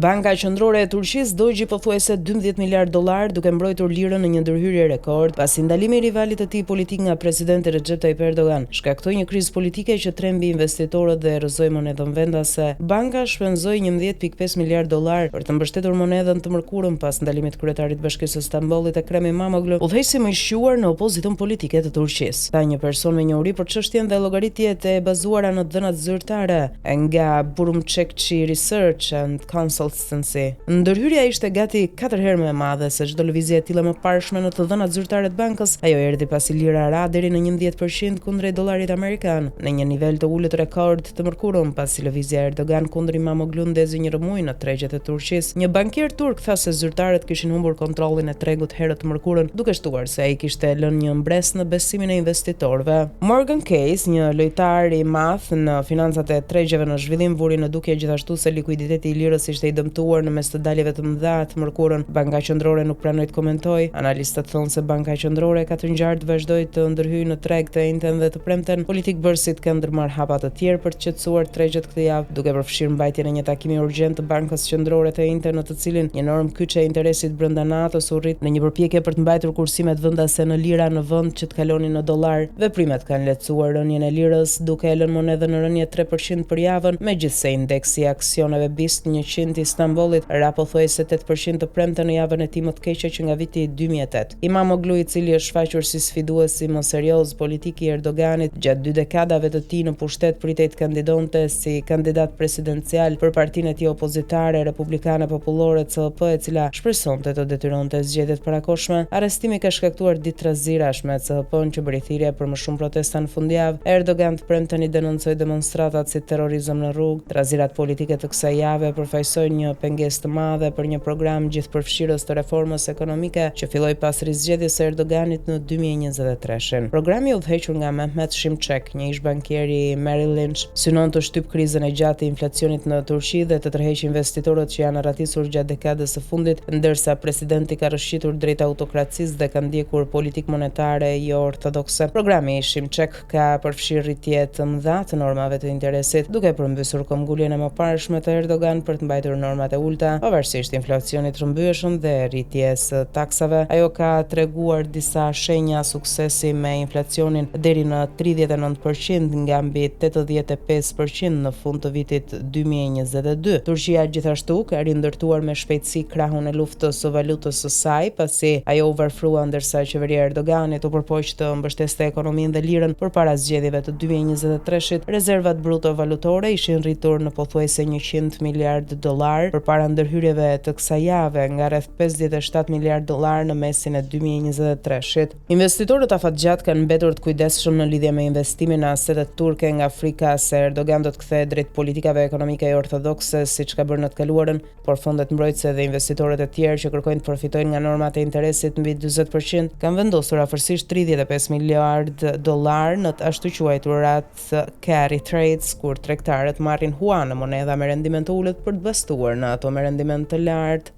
Banka Qendrore e Turqisë dogji pothuajse 12 miliard dollar duke mbrojtur lirën në një ndërhyrje rekord pasi ndalimi i rivalit të tij politik nga presidenti Recep Tayyip Erdogan shkaktoi një krizë politike që trembi investitorët dhe erozoi monedën vendase. Banka shpenzoi 11.5 miliard dollar për të mbështetur monedën të mërkurën pas ndalimit të kryetarit të Bashkisë së Stambollit Ekrem İmamoğlu, udhëheqësi më i shquar në opozitën politike të Turqisë. Tha një person me njohuri për çështjen dhe llogaritjet e bazuara në dhënat zyrtare nga Burumçekçi Research and Consultancy. Ndërhyrja ishte gati 4 herë më e madhe se çdo lëvizje e tillë më parshme në të dhënat zyrtare të bankës. Ajo erdhi pasi lira ra deri në 11% kundrejt dollarit amerikan, në një nivel të ulët rekord të mërkurën pasi lëvizja e Erdogan kundër Imamoglu ndezi një rëmuj në tregjet e Turqisë. Një bankier turk tha se zyrtarët kishin humbur kontrollin e tregut herët të mërkurën, duke shtuar se ai kishte lënë një mbres në besimin e investitorëve. Morgan Case, një lojtar i madh në financat e tregjeve në zhvillim, vuri në dukje gjithashtu se likuiditeti i lirës ishte i dëmtuar në mes të daljeve të mëdha të mërkurën. Banka Qendrore nuk pranoi të komentojë. Analistët thonë se Banka Qendrore ka të ngjartë vazhdoi të ndërhyjë në treg të njëjtën dhe të premten. Politikbërësit kanë ndërmarrë hapa të tjerë për të qetësuar tregjet këtë javë, duke përfshirë mbajtjen e një takimi urgjent të Bankës Qendrore të njëjtën në të cilin një normë kyçe e interesit brenda NATO-s u rrit në një përpjekje për të mbajtur kursimet vendase në lira në vend që të kalonin në dollar. Veprimet kanë lehtësuar rënien e lirës, duke e lënë monedën në rënje 3% për javën, megjithse indeksi i aksioneve BIST 100 i Stambollit ra pothuajse 8% të premte në javën e tij më të keqe që nga viti 2008. Imamoglu, i cili është shfaqur si sfidues më serioz politik i Erdoganit gjatë 2 dekadave të tij në pushtet, pritej të kandidonte si kandidat presidencial për partinë e tij opozitare Republikane Popullore CHP, e cila shpresonte të detyronte zgjedhjet parakoshme. Arrestimi ka shkaktuar ditë trazirash me CHP-n që bëri thirrje për më shumë protesta në fundjavë. Erdogan të premten i denoncoi demonstratat si terrorizëm në rrugë. Trazirat politike të kësaj jave përfaqësojnë një pengesë të madhe për një program gjithëpërfshirës të reformës ekonomike që filloi pas rizgjedhjes së Erdoganit në 2023. Programi i udhëhequr nga Mehmet Şimşek, një ish bankier i Merrill Lynch, synon të shtyp krizën e gjatë të inflacionit në Turqi dhe të tërheqë investitorët që janë arratisur gjatë dekadës së fundit, ndërsa presidenti ka rrëshqitur drejt autokracisë dhe ka ndjekur politikë monetare jo ortodokse. Programi i Şimşek ka përfshirë rritje të mëdha të normave të interesit, duke përmbysur këmbguljen e mëparshme të Erdogan për të mbajtur normat e ulta, pavarësisht inflacionit rrëmbyeshëm dhe rritjes së taksave. Ajo ka treguar disa shenja suksesi me inflacionin deri në 39% nga mbi 85% në fund të vitit 2022. Turqia gjithashtu ka rindërtuar me shpejtësi krahun e luftës së valutës së saj, pasi ajo u varfrua ndërsa qeveria e Erdoganit u përpoq të mbështeste ekonominë dhe lirën përpara zgjedhjeve të 2023-shit. Rezervat bruto valutore ishin rritur në pothuajse 100 miliard dollar përpara ndërhyrjeve të kësaj jave, nga rreth 57 miliard dollar në mesin e 2023-shit. Investitorët afatgjat kanë mbetur të kujdesshëm në lidhje me investimin në asetet turke nga frika se Erdogan do të kthehet drejt politikave ekonomike jo ortodokse siç ka bërë në të kaluarën, por fondet mbrojtëse dhe investitorët e tjerë që kërkojnë të përfitojnë nga normat e interesit mbi 40% kanë vendosur afërsisht 35 miliard dollar në të ashtu quajturat carry trades, kur tregtarët marrin hua në monedha me rendiment të ulët për të bastuar në ato me rendiment të lartë.